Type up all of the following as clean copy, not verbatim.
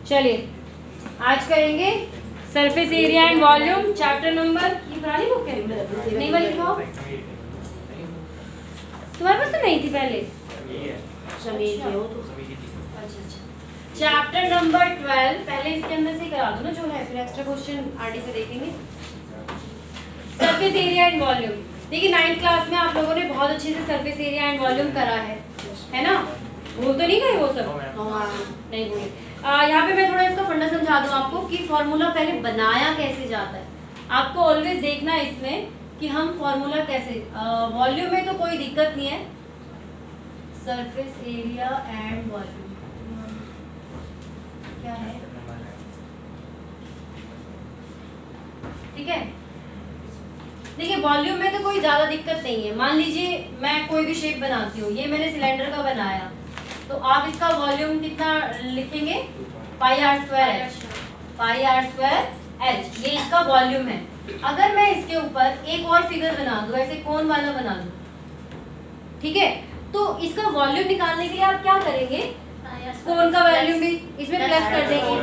चलिए आज करेंगे surface area and volume, chapter number, ये पुरानी बुक है नहीं वाली लिखाओ, तुम्हारे पास तो नहीं थी पहले। अच्छा, चैप्टर नंबर 12। पहले इसके अंदर से करा दो ना जो है, फिर एक्स्ट्रा क्वेश्चन आरडी से देखेंगे। सरफेस एरिया एंड वॉल्यूम, देखिए 9th क्लास में आप लोगों ने बहुत अच्छे से सरफेस एरिया एंड वॉल्यूम करा है ना? भूल तो नहीं गए वो सब? नहीं भूले। यहाँ पे मैं थोड़ा इसका फंडा समझा दूँ आपको कि फॉर्मूला पहले बनाया कैसे जाता है। आपको ऑलवेज देखना है इसमें कि हम फॉर्मूला कैसे, वॉल्यूम में तो कोई दिक्कत नहीं है, सरफेस एरिया एंड वॉल्यूम क्या है, ठीक है। देखिए वॉल्यूम में तो कोई ज्यादा दिक्कत नहीं है। मान लीजिए मैं कोई भी शेप बनाती हूँ, ये मैंने सिलेंडर का बनाया, तो आप इसका वॉल्यूम कितना लिखेंगे, pi r square h, pi r square h, ये इसका वॉल्यूम है। अगर मैं इसके ऊपर एक और फिगर बना दूं, ऐसे कोन वाला बना दूं, ठीक है, तो इसका वॉल्यूम निकालने के लिए आप क्या करेंगे, कोन का वॉल्यूम भी इसमें प्लस कर देंगे,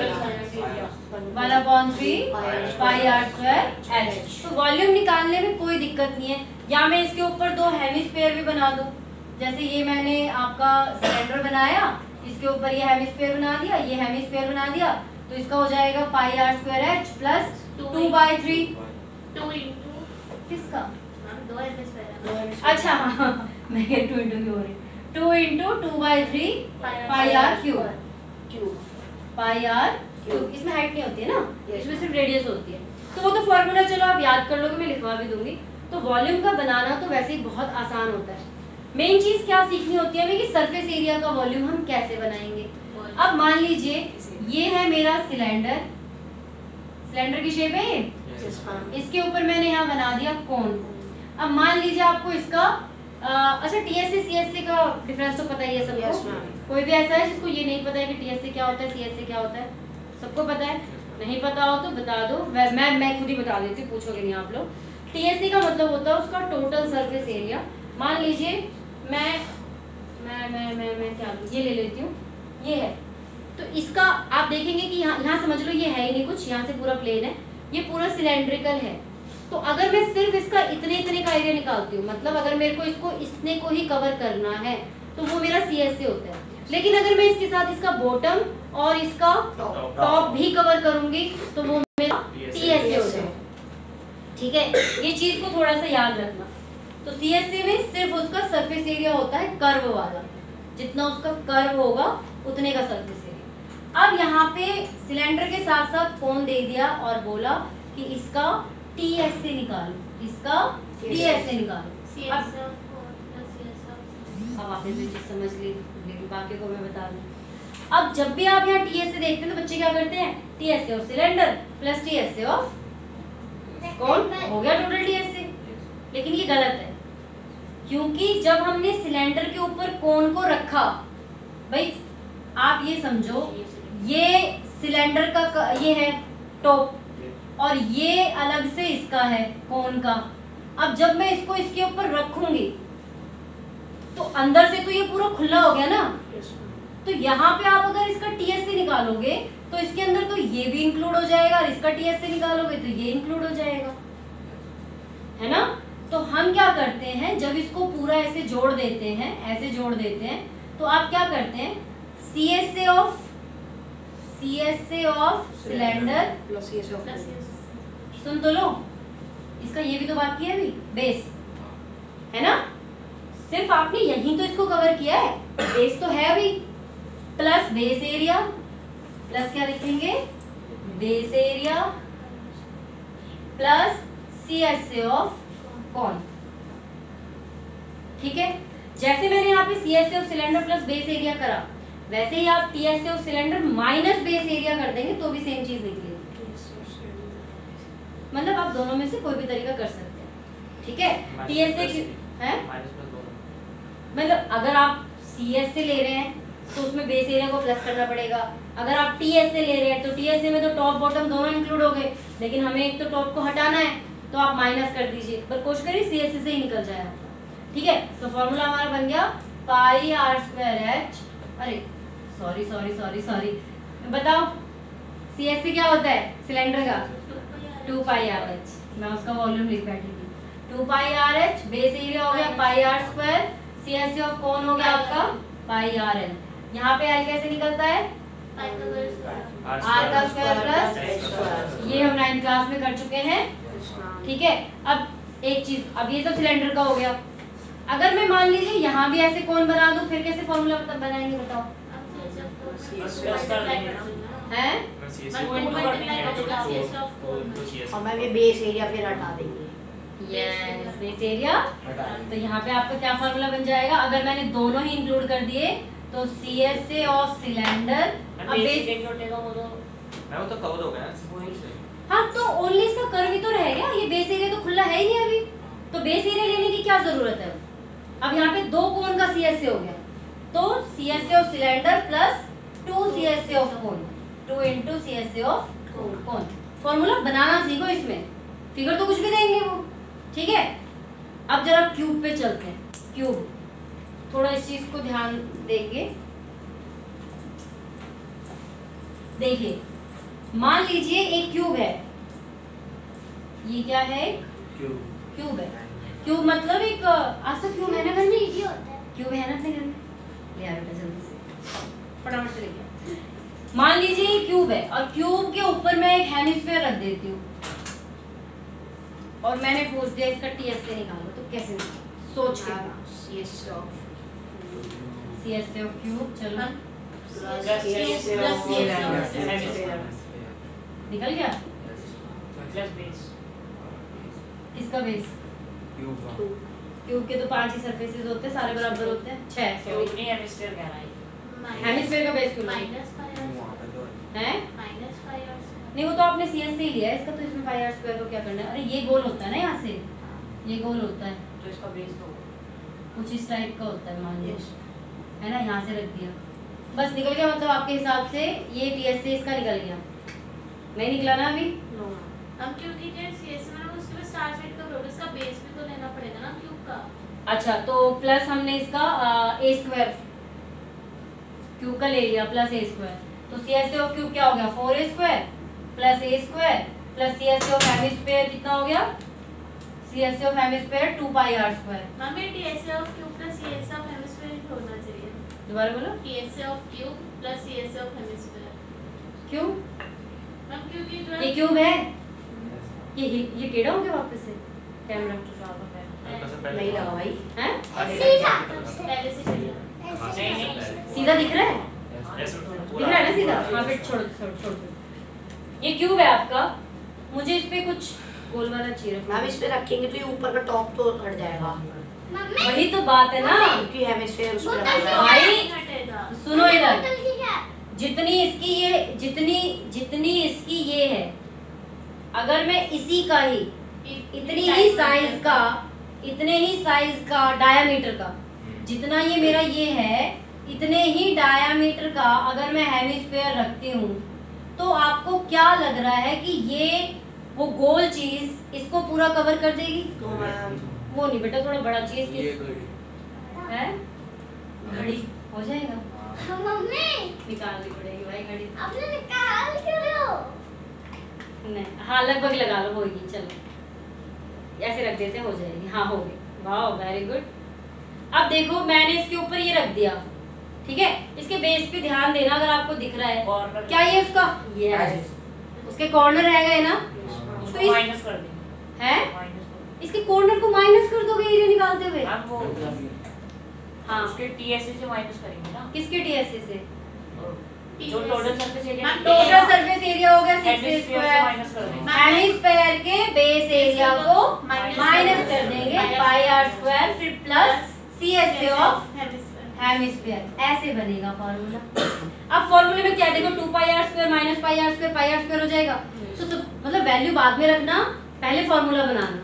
1/3 पाई आर स्क्वायर एच। तो वॉल्यूम निकालने में कोई दिक्कत नहीं है। या मैं इसके ऊपर दो हेमिस्फीयर भी बना दूं, जैसे ये मैंने आपका सिलेंडर बनाया, इसके ऊपर ये हेमिस्फीयर बना दिया, ये हेमिस्फीयर बना दिया, तो इसका हो जाएगा pi r square h plus 2/3। 2 into किसका? 2 हेमिस्फीयर। अच्छा मैं 2 इंटू क्यों हो रही, 2 into 2/3 pi r cube, pi r cube. इसमें हाइट नहीं होती है ना, इसमें सिर्फ रेडियस होती है। तो वो तो फॉर्मूला चलो आप याद कर लोगे, मैं लिखवा भी दूंगी। तो वॉल्यूम का बनाना तो वैसे ही बहुत आसान होता है। मेन चीज क्या सीखनी होती है हमें कि सरफेस एरिया का वॉल्यूम हम कैसे बनाएंगे। अब मान लीजिए ये है मेरा सिलेंडर, सिलेंडर की शेप है ये, इसके ऊपर मैंने यहाँ बना दिया कोन। अब मान लीजिए आपको इसका अच्छा टीएससी सीएससी का डिफरेंस तो पता ही है सबको। कोई भी ऐसा है जिसको ये नहीं पता है कि टीएससी क्या होता है, सीएससी क्या होता है? सबको पता है? नहीं पता हो तो बता दो, मैं खुद ही बता देती हूँ, पूछोगे नहीं आप लोग। टीएससी का मतलब होता है उसका टोटल सरफेस एरिया। मान लीजिए मैं क्या ये ले लेती हूँ, ये है, तो इसका आप देखेंगे कि यहाँ समझ लो ये है ही नहीं कुछ, यहाँ से पूरा प्लेन है, ये पूरा सिलेंड्रिकल है। तो अगर मैं सिर्फ इसका इतने का एरिया निकालती हूँ, मतलब अगर मेरे को इसको इतने को ही कवर करना है, तो वो मेरा सीएस से होता है। लेकिन अगर मैं इसके साथ इसका बॉटम और इसका टॉप भी कवर करूंगी, तो वो मेरा टीएस से होता है, ठीक है। ये चीज को थोड़ा सा याद रखना। तो सीएससी में सिर्फ उसका सरफेस एरिया होता है कर्व वाला, जितना उसका कर्व होगा उतने का सरफेस एरिया। अब यहाँ पे सिलेंडर के साथ साथ कोन दे दिया और बोला कि इसका टीएस से निकालो, इसका टीएस से निकालो। अब आपने जो चीज समझ ली, लेकिन बाकी को मैं बता दूं। अब जब भी आप यहाँ टीएस से देखते हैं तो बच्चे क्या करते हैं, टीएस से ऑफ सिलेंडर प्लस टीएस से ऑफ कोन, हो गया टोटल टीएस से। लेकिन ये गलत है, क्योंकि जब हमने सिलेंडर के ऊपर कोन को रखा, भाई आप ये समझो ये सिलेंडर का ये है टॉप और ये अलग से इसका है कोन का। अब जब मैं इसको इसके ऊपर रखूंगी तो अंदर से तो ये पूरा खुला हो गया ना, तो यहाँ पे आप अगर इसका टीएस से निकालोगे तो इसके अंदर तो ये भी इंक्लूड हो जाएगा, और इसका टीएस से निकालोगे तो ये इंक्लूड हो जाएगा, है ना। तो हम क्या करते हैं, जब इसको पूरा ऐसे जोड़ देते हैं, ऐसे जोड़ देते हैं, तो आप क्या करते हैं, सीएस से of cylinder plus CS of, सुन तो लो, इसका ये भी तो बाकी है अभी, बेस है ना। सिर्फ आपने यहीं तो इसको कवर किया है, बेस तो है अभी, प्लस बेस एरिया, प्लस क्या लिखेंगे, बेस एरिया प्लस सीएस से ऑफ कौन, ठीक है। जैसे मैंने यहाँ पे सीएस से of cylinder plus base area करा, वैसे ही आप टीएस से of cylinder minus base area कर देंगे तो भी सेम चीज निकलेगी। मतलब आप दोनों में से कोई भी तरीका कर सकते हैं, ठीक है। टीएस से है, मतलब अगर आप सीएस से ले रहे हैं तो उसमें बेस एरिया को प्लस करना पड़ेगा। अगर आप टीएस से ले रहे हैं तो टीएस से में तो टॉप बॉटम दोनों इंक्लूड हो गए, लेकिन हमें एक तो टॉप को हटाना है तो आप माइनस कर दीजिए, पर कोशिश करिए सीएस से ही निकल जाए आपका, ठीक है। तो फॉर्मूला हमारा बन गया पाई आर स्क्वायर एच, अरे सॉरी बताओ CSC क्या होता है सिलेंडर का? 2 पाई आर एच। मैं उसका वॉल्यूम लिख बैठी थी। 2 pi r h, base area हो गया pi r square, CSC of cone हो गया आपका पाई आर एल। यहाँ पे एल कैसे निकलता है? आर का स्क्वायर प्लस, ये हम 9th क्लास में कर चुके हैं। ठीक है, अब एक चीज, अब ये तो सिलेंडर का हो गया। अगर मैं मान लीजिए यहाँ भी ऐसे कोन बना दूं, फिर कैसे फॉर्मूला बनाएंगे बताओ? हैं? हमें भी बेस एरिया फिर हटा देंगे। Yes, base area. तो यहाँ पे आपका क्या फॉर्मूला बन जाएगा? अगर मैंने दोनों ही इंक्लूड कर दिए तो CSA ऑफ सिलेंडर, अब बेस वो तो कवर हो गया। हाँ, तो ओनली इसका कर्व ही तो रह गया, ये बेस एरिया तो खुला है ही नहीं अभी, तो बेस एरिया लेने की क्या जरूरत है? अब यहाँ पे 2 कोन का CSA हो गया, तो CSA of cylinder plus 2 CSA of cone, 2 into CSA of cone. Formula बनाना सीखो, इसमें फिगर तो कुछ भी देंगे वो। ठीक है, अब जरा क्यूब पे चलते हैं। क्यूब, थोड़ा इस चीज को ध्यान देंगे। देखिए, मान लीजिए एक क्यूब है, ये क्या है? क्यूब है। क्यूब मतलब एक ऐसा क्यूब है ना घर में, क्यूब है ना अपने घर में? ले आ बेटा जल्दी से, फटाफट से लेके। मान लीजिए ये क्यूब है और क्यूब के ऊपर मैं एक हेमिस्फीयर रख देती हूँ और मैंने पूछ दिया इसका TSA निकालो, तो कैसे निकालो? सोच के। CSA ऑफ क्यूब, चलो निकल गया। किसका बेस? क्यूब के तो 5 ही सरफेसेस होते हैं, सारे बराबर होते हैं। 6 हेमिस्फीयर का बेस क्यों है? नहीं, वो तो आपने CSA ही लिया है, इसका तो इसमें पाई आर स्क्वायर को क्या करना है? अरे ये गोल होता है ना, यहाँ से ये गोल होता है, तो इसका बेस तो कुछ इस टाइप का होता है, मान लो है ना, यहाँ से रख दिया, बस निकल गया। मतलब आपके हिसाब से ये TSA इसका निकल गया, नहीं निकला ना अभी? हम क्योंकि CSA में उसके बाद स्टार सेट का प्रोडक्ट, इसका बेस भी तो लेना पड़ेगा ना क्यूब का। अच्छा, तो प्लस हमने इसका A स्क्वायर क्यूब का ले लिया प्लस A स्क्वायर, तो CSA ऑफ क्यूब क्या हो गया? 4A square plus A square plus CSA of hemisphere कितना हो गया? CSA of hemisphere 2 pi r square. हमें TSA of cube plus CSA of hemisphere होना चाहिए। दोबारा बोलो। TSA of cube plus CSA of hemisphere. क्यों? हम क्योंकि जो ये क्यूब है, ये टेढ़ा हो गया वापस से कैमरा, नहीं लगा भाई, हैं? पहले से चलिए। सीधा दिख रहा है? दिख रहा है ना सीधा? हाँ, फिर छोड़ छोड़ छोड़ दो। ये क्यूब है आपका, मुझे इस पे कुछ गोल वाला चाहिए। मैम इस पे रखेंगे तो ये ऊपर का टॉप तो हट जाएगा, वही तो बात है ना, क्योंकि हेमिस्फीयर उसमें रखा है। भाई सुनो इधर, जितनी इसकी ये है, अगर मैं इसी का ही इतने ही साइज का डायामीटर का, जितना ये मेरा ये है, इतने ही डायामीटर का अगर मैं हेमिस्फीयर रखती हूँ, तो आपको क्या लग रहा है कि ये वो गोल चीज इसको पूरा कवर कर देगी? तो मैम वो नहीं बेटा, थोड़ा बड़ा चीज है, घड़ी हो जाएगा, निकालनी पड़ेगी भाई घड़ी। नहीं, हाँ लगभग लगा लो, होगी, चलो ऐसे रख देते, हो जाएगी। हाँ हो गई, वाह वेरी गुड। अब देखो मैंने इसके ऊपर ये रख दिया, ठीक है, इसके बेस पे ध्यान देना, अगर आपको दिख रहा है क्या ये उसका, ये उसके कॉर्नर रह गए ना, तो माइनस कर देंगे, है इसके कॉर्नर को माइनस कर दोगे एरिया निकालते हुए? हाँ, उसके TSA से माइनस करेंगे ना। किसके TSA से? जो total surface area, total surface area हो गया 6A स्क्वायर, माइनस कर देंगे, हेमिस्फीयर के बेस एरिया को माइनस कर देंगे पाई आर स्क्वायर, फिर प्लस CSA ऑफ हेमिस्फीयर, ऐसे बनेगा फॉर्मूला। अब फॉर्मूले में क्या देखो, 2 pi r square minus pi r square, pi r square हो जाएगा। तो मतलब वैल्यू बाद में रखना, पहले फॉर्मूला बनाना।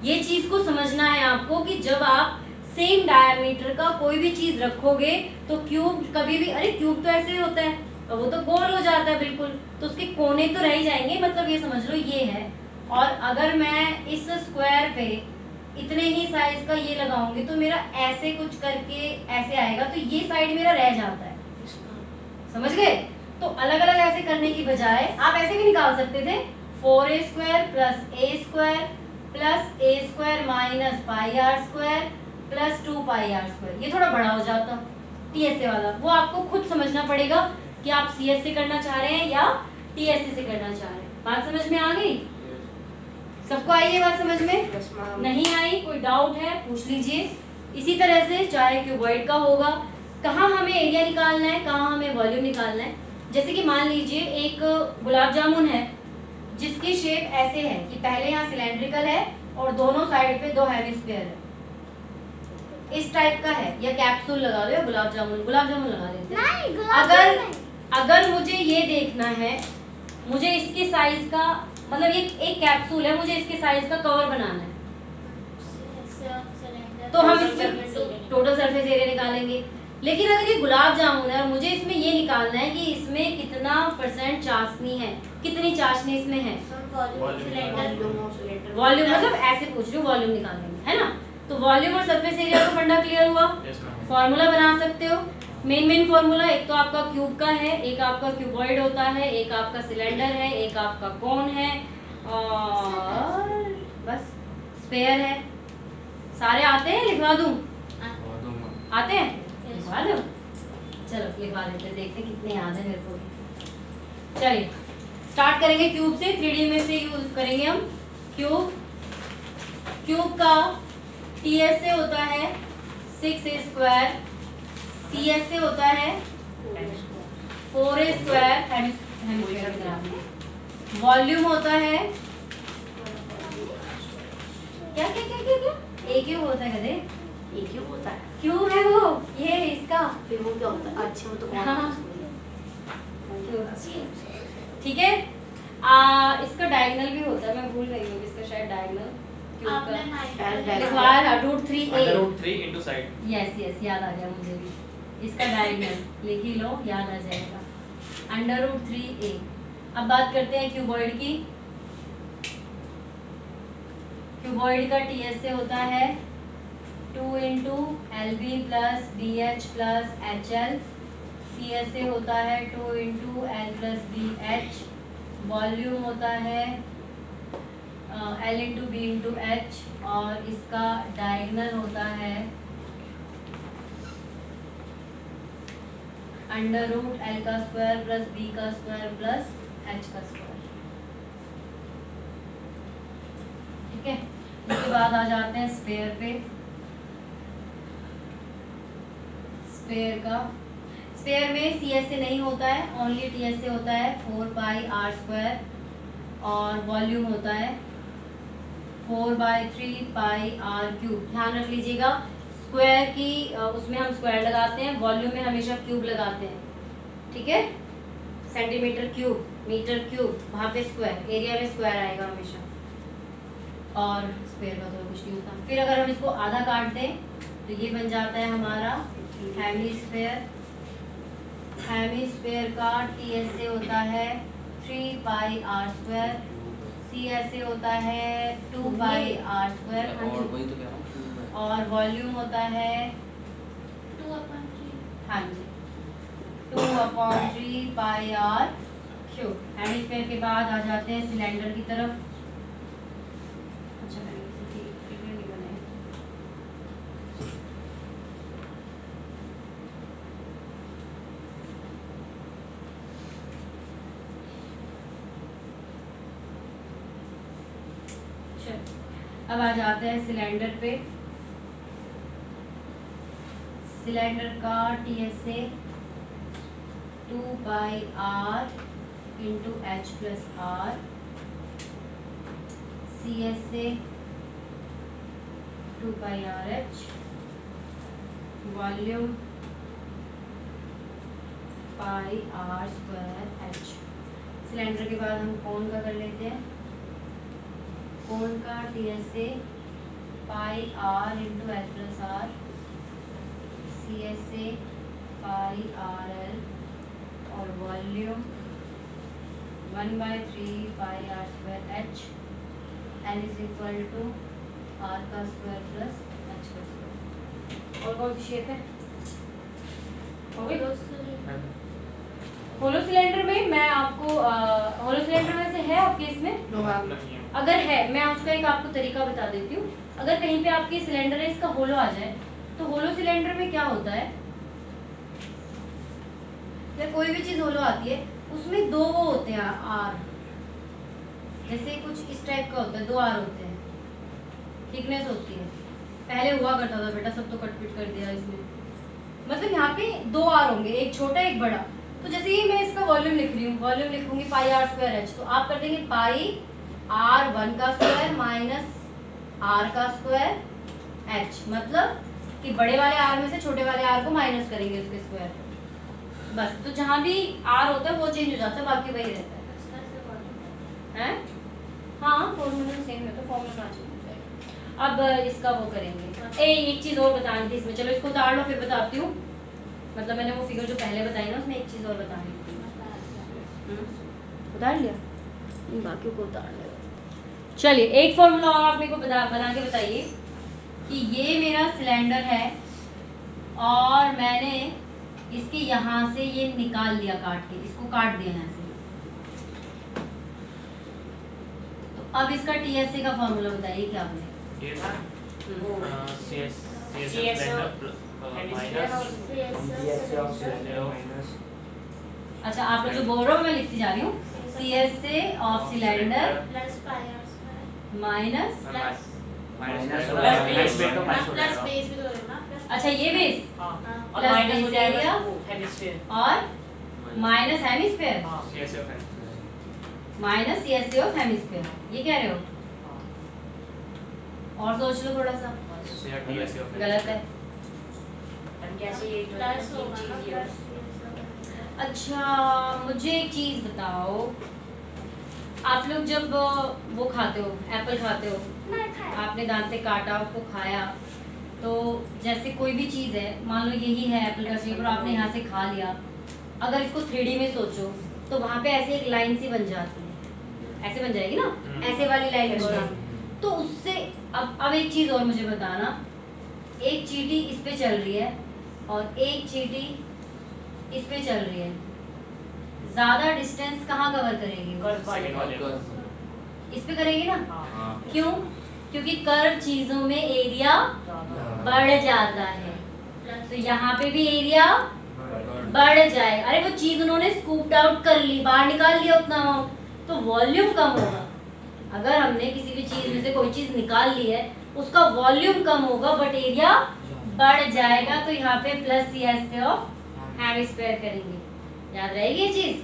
ये चीज को समझना है आपको कि जब आप सेम डायमीटर का कोई भी चीज रखोगे तो क्यूब कभी भी, अरे क्यूब तो ऐसे ही होता है, तो वो तो गोल हो जाता है बिल्कुल, तो उसके कोने तो रह ही जाएंगे, मतलब ये समझ लो ये है। और अगर मैं इस स्क्वायर पे इतने ही साइज का ये लगाऊंगी तो मेरा ऐसे कुछ करके ऐसे आएगा, तो ये साइड मेरा रह जाता है, समझ गए? तो अलग अलग ऐसे करने की बजाय आप ऐसे भी निकाल सकते थे 4a² + a² plus a² minus πr² plus 2πr²। ये थोड़ा बड़ा हो जाता TSA वाला, वो आपको खुद समझना पड़ेगा कि आप CS से करना चाह रहे हैं या TSA से करना चाह रहे हैं। बात समझ में आ गई? सबको आई है बात समझ में? नहीं आई? कोई डाउट है पूछ लीजिए। इसी तरह से चाहे क्यूबॉइड का होगा, कहाँ हमें एरिया निकालना है, कहाँ हमें वॉल्यूम निकालना है। जैसे कि मान लीजिए एक गुलाब जामुन है जिसकी शेप ऐसे है कि पहले यहाँ सिलेंड्रिकल है और दोनों साइड पे 2 हेमिस्फीयर है, इस टाइप का है, या कैप्सूल लगा लो या गुलाब जामुन लगा लेते हैं। अगर मुझे ये देखना है, मुझे इसके साइज का मतलब ये एक कैप्सूल है, मुझे इसके साइज का कवर बनाना है, तो हम इसमें टोटल सरफेस एरिया निकालेंगे। लेकिन अगर ये गुलाब जामुन है और मुझे इसमें ये निकालना है कि इसमें कितना % चाशनी है, कितनी चाशनी इसमें है, वॉल्यूम मतलब ऐसे पूछ रही हूँ, वॉल्यूम निकालेंगे है ना। तो वॉल्यूम और सरफेस एरिया का फंडा क्लियर हुआ। फॉर्मूला बना सकते हो। मेन फॉर्मूला एक तो आपका क्यूब का है, एक आपका क्यूबॉइड होता है, एक आपका सिलेंडर है, एक आपका कोन है और बस स्फेयर है। सारे आते हैं? लिखवा दूं? आते हैं? लिखवा दो। चलो लिखवा देते हैं, देखते हैं कितने याद है मेरे को। चलिए स्टार्ट करेंगे क्यूब से। 3D में से यूज करेंगे हम क्यूब का TSA होता है 6a², CSA होता है 4a², वॉल्यूम होता है क्या क्या क्या क्या क्या A क्यूब होता है, कदे A क्यों होता है? क्यूब है वो, ये इसका फिर वो क्या होता है? अच्छा वो तो ठीक है। इसका डायगोनल भी होता है, मैं भूल गई हूँ इसका शायद डायगोनल √3 into side। यस याद आ गया मुझे भी, इसका डायगोनल लिख ही लो, याद आ जाएगा, √3a। अब बात करते हैं क्यूबॉइड की। क्यूबॉइड का TSA होता है 2 × LB + BH + HL, CSA होता है 2 × L + BH, वॉल्यूम होता है L × B × H और इसका डायगोनल होता है √L² + B² + H²। ठीक है। इसके बाद आ जाते हैं स्फेयर पे। स्फेयर में CSA नहीं होता है, ओनली TSA होता है 4πr² और वॉल्यूम होता है 4/3πr³। ध्यान रख लीजिएगा, स्क्वायर की उसमें हम स्क्वायर लगाते हैं, वॉल्यूम में हमेशा क्यूब लगाते हैं। ठीक है, सेंटीमीटर क्यूब, मीटर क्यूब, वहाँ पे स्क्वायर, एरिया में स्क्वायर आएगा हमेशा, और स्क्वायर का तो कुछ नहीं होता। फिर अगर हम इसको आधा काट दें तो ये बन जाता है हमारा हेमिस्फेयर। हेमिस्फेयर का TSA होता है 3πr², CSA होता है 2πr², और वॉल्यूम होता है 2/3। हाँ जी 2/3πr³। हेमिस्फेयर के बाद आ जाते हैं सिलेंडर की तरफ। अच्छा नहीं बनाए। अब आ जाते हैं सिलेंडर पे। सिलेंडर का TSA 2πr × H + R, CSA 2πrH, volume πr²H। Cylinder के बाद हम कोन का कर लेते हैं। कोन का TSA πr × L + R, CSA πrL और volume 1/3πr²H। L = R² + H²। और कौन सी शेप है? हो गई? होलो सिलेंडर में मैं आपको होलो सिलेंडर में से है आपके इसमें, नहीं है। अगर है मैं उसका एक आपको तरीका बता देती हूँ। अगर कहीं पे आपकी सिलेंडर है इसका होलो आ जाए, तो होलो सिलेंडर में क्या होता है, या कोई भी चीज होलो आती है उसमें दो वो होते हैं आर, जैसे कुछ इस टाइप का होता है, दो आर होते हैं, थिकनेस होती है। पहले हुआ करता था बेटा, सब तो कट पिट कर दिया इसमें। मतलब यहाँ पे दो आर होंगे, एक छोटा एक बड़ा। तो जैसे ही मैं इसका वॉल्यूम लिख रही हूँ, वॉल्यूम लिखूंगी पाई आर स्क्वायर एच, तो आप कर देंगे पाई आर 1 का स्क्वायर माइनस आर का स्क्वायर एच, मतलब कि बड़े वाले आर में से छोटे वाले आर को माइनस करेंगे उसके स्क्वायर। बस, तो जहाँ भी आर होता है वो चेंज हो जाता है, बाकी वही रहता है। हैं? हाँ, फॉर्मूला सेम है, तो फॉर्मूला कहाँ चेंज हो जाएगा। अब इसका वो करेंगे। एक चीज़ और बतानी थी इसमें, चलो इसको उतार लो फिर बताती हूँ। मतलब मैंने वो फिगर जो पहले बताई ना, उसमें एक चीज़ और बतानी थी। उतार लिया, इन बाकियों को उतार लिया। चलिए एक फॉर्मूला और आप मेरे को बना के बताइए कि ये मेरा सिलेंडर है और मैंने इसके यहाँ से ये निकाल लिया, काट के इसको काट दिया यहाँ से। तो अब इसका टीएसए का फॉर्मूला बताइए क्या बने। ये था अच्छा, आप लोग जो बोल रहे हो मैं लिखती जा रही हूँ। CSA of cylinder plus pi r square minus, plus base भी तो है ना, प्लस अच्छा ये बेस और प्लस माइनस हो बेस जाएगा एरिया हेमिस्फीयर और minus hemisphere, minus CSA of hemisphere. ये कह रहे हो? और सोच लो थोड़ा सा। गलत है। कैसे ये प्लस होगा ना, चीज प्लस अच्छा मुझे एक चीज बताओ, आप लोग जब वो खाते हो, एप्पल खाते हो, आपने दांत से काटा उसको खाया, तो जैसे कोई भी चीज़ है, मान लो यही है एप्पल का शेप और आपने यहाँ से खा लिया, अगर इसको 3D में सोचो तो वहाँ पे ऐसे एक लाइन सी बन जाती है, ऐसे बन जाएगी ना, ऐसे वाली लाइन बन जाएगी। तो उससे अब एक चीज़ और मुझे बताना, एक चींटी इस पे चल रही है और एक चींटी इस पे चल रही है, ज्यादा डिस्टेंस कहाँ कवर करेगी? इस पे करेगी ना? क्यों? क्योंकि कर्व चीजों में एरिया बढ़ जाता है, तो यहाँ पे भी एरिया बढ़ जाए। अरे वो चीज उन्होंने स्कूप्ड आउट कर ली, बाहर निकाल लिया उतना अमाउंट, तो वॉल्यूम कम होगा। अगर हमने किसी भी चीज में से कोई चीज निकाल ली है, उसका वॉल्यूम कम होगा बट एरिया बढ़ जाएगा। तो यहाँ पे प्लस सीएसए ऑफ हेमिस्फीयर करेंगे। याद रहेगी ये चीज?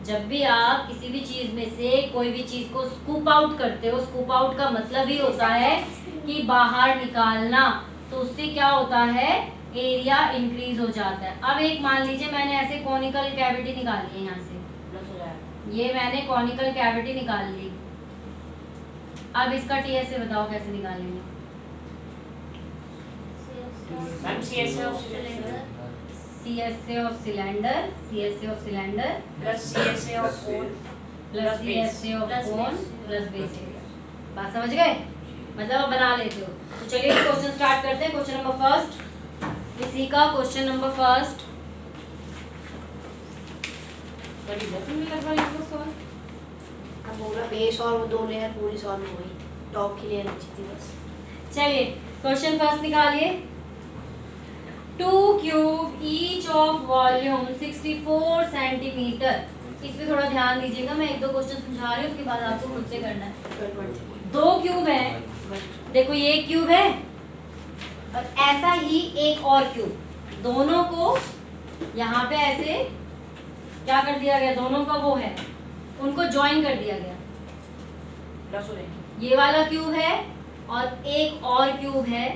जब भी आप किसी भी चीज में से कोई भी चीज को स्कूप आउट करते हो, स्कूप आउट का मतलब ही होता है कि बाहर निकालना, तो उससे क्या होता है, एरिया इंक्रीज हो जाता है। अब एक मान लीजिए मैंने ऐसे कॉनिकल कैविटी निकाली है, यहाँ से ये मैंने कॉनिकल कैविटी निकाल ली। अब इसका टीएसए बताओ कैसे निकालेंगे? CSA of cylinder CSA of cylinder, CSA of cylinder plus CSA of cone plus CSA of cone plus base area. बात समझ गए? मतलब आप बना लेते हो। तो चलिए क्वेश्चन स्टार्ट करते हैं। क्वेश्चन नंबर फर्स्ट, इसी का क्वेश्चन नंबर फर्स्ट। अब होगा बेस और वो दो लेयर पूरी सॉल्व हो गई, टॉप की लेयर बची थी बस। चलिए क्वेश्चन फर्स्ट निकालिए। 2 cube each of volume 64 centimetre. इस पे थोड़ा ध्यान दीजिएगा, मैं एक दो क्वेश्चन समझा रही हूँ, उसके बाद आपको खुद से करना है। 2 क्यूब है, देखो ये एक क्यूब है और ऐसा ही एक और क्यूब, दोनों को यहाँ पे ऐसे क्या कर दिया गया, दोनों का वो है, उनको ज्वाइन कर दिया गया। प्लस हो जाएगी। ये वाला क्यूब है और एक और क्यूब है।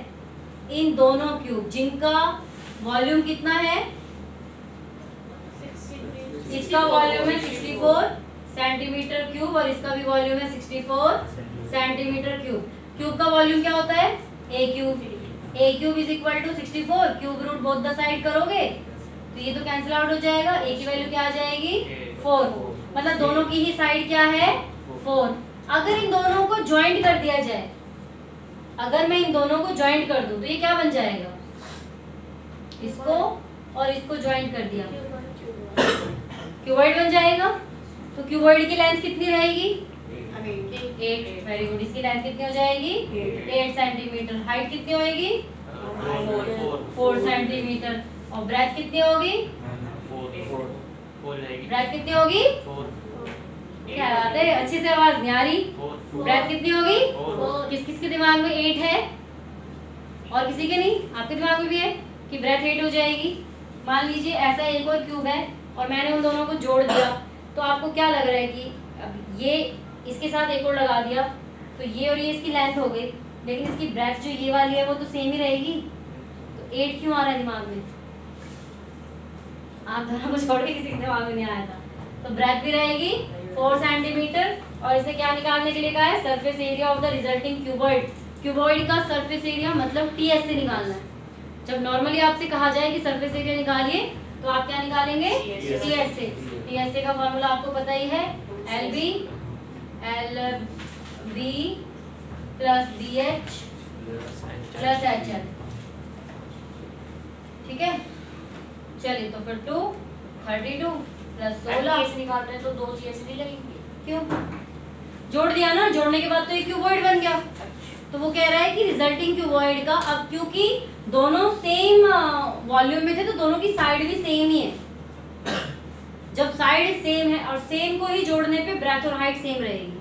इन दोनों क्यूब जिनका वॉल्यूम कितना है, इसका वॉल्यूम है 64 सेंटीमीटर क्यूब और इसका भी वॉल्यूम है 64 सेंटीमीटर क्यूब। क्यूब का वॉल्यूम क्या होता है, a cube. A cube is equal to 64, cube root both the side करोगे तो ये तो कैंसिल आउट हो जाएगा। ए की वैल्यू क्या आ जाएगी, 4। मतलब दोनों की ही साइड क्या है, 4। अगर इन दोनों को ज्वाइंट कर दिया जाए, अगर मैं इन दोनों को ज्वाइंट कर दूं तो ये क्या बन जाएगा, इसको और इसको ज्वाइंट कर दिया क्यूबॉइड बन जाएगा। तो क्यूबॉइड की लेंथ कितनी रहेगी? 8। Very good. इसकी लेंथ कितनी हो जाएगी? 8 सेंटीमीटर। हाइट कितनी होगी? 4 सेंटीमीटर। और ब्रेथ कितनी होगी? 4 रहेगी। ब्रेथ कितनी होगी? 4 क्या बात है, अच्छे से आवाज नहीं आ रही। 4 ब्रेथ कितनी होगी? 4 किस किस के दिमाग में 8 है और किसी के नहीं? आपके दिमाग में भी है कि ब्रेथ 8 हो जाएगी। मान लीजिए ऐसा एक और क्यूब है और मैंने उन दोनों को जोड़ दिया, तो आपको क्या लग रहा है कि अब ये इसके साथ एक और लगा दिया तो ये और ये इसकी लेंथ हो गई, लेकिन इसकी ब्रेथ जो ये वाली है वो तो सेम ही रहेगी। तो 8 क्यों आ रहा है दिमाग में? आप दोनों को छोड़ के किसी के दिमाग में नहीं आया था। तो ब्रेथ भी रहेगी 4 सेंटीमीटर। और इसे क्या निकालने के लिए कहा है? Surface area of the resulting cuboid. Cuboid का सरफेस एरिया मतलब टीएस से निकालना है। जब नॉर्मली आपसे कहा जाए कि सरफेस एरिया निकालिए तो आप क्या निकालेंगे? टीएस से। टीएस से का फॉर्मूला आपको पता ही है, LB plus BH plus HL। ठीक है, चलिए तो फिर 2 32 प्लस 16 से निकाल रहे हैं तो 2 CS नहीं लगेंगे। क्यों? जोड़ दिया ना, जोड़ने के बाद तो ये क्यूबॉइड बन गया। तो वो कह रहा है कि रिजल्टिंग क्यूबॉइड का, अब क्योंकि दोनों सेम वॉल्यूम में थे तो दोनों की साइड भी सेम ही है। जब साइड सेम है और सेम को ही जोड़ने पे ब्रेथ और हाइट सेम रहेगी,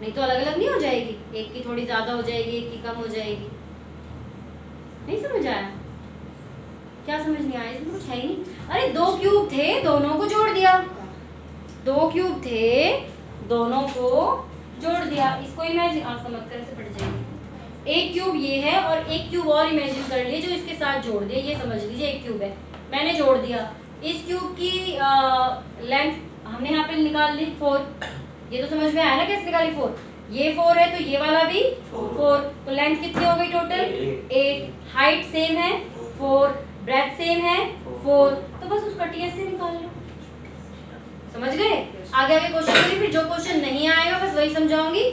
नहीं तो अलग अलग नहीं हो जाएगी। एक की थोड़ी ज्यादा हो जाएगी, एक की कम हो जाएगी। नहीं समझ आया? क्या समझ नहीं आया? इसमें कुछ है ही नहीं। अरे 2 क्यूब थे, दोनों को जोड़ दिया। 2 क्यूब थे, दोनों को जोड़ दिया। इसको इमेजिन, आप समझ कर ऐसे पड़ जाएंगे। एक क्यूब ये है और एक क्यूब और इमेजिन कर लिए जो इसके साथ जोड़ दिए। ये समझ लीजिए एक क्यूब है, मैंने जोड़ दिया। इस क्यूब की लेंथ हमने यहाँ पे निकाल ली 4। ये तो समझ में आया ना कैसे निकाली? 4। ये 4 है तो ये वाला भी 4। तो लेंथ कितनी हो गई टोटल? 8। हाइट सेम है 4, ब्रेथ सेम है 4। तो बस उसका टीएस से निकाल लो। समझ गए? आगे आगे क्वेश्चन करिए, फिर जो क्वेश्चन नहीं आएगा बस वही समझाऊंगी,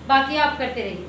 बाकी आप करते रहिए।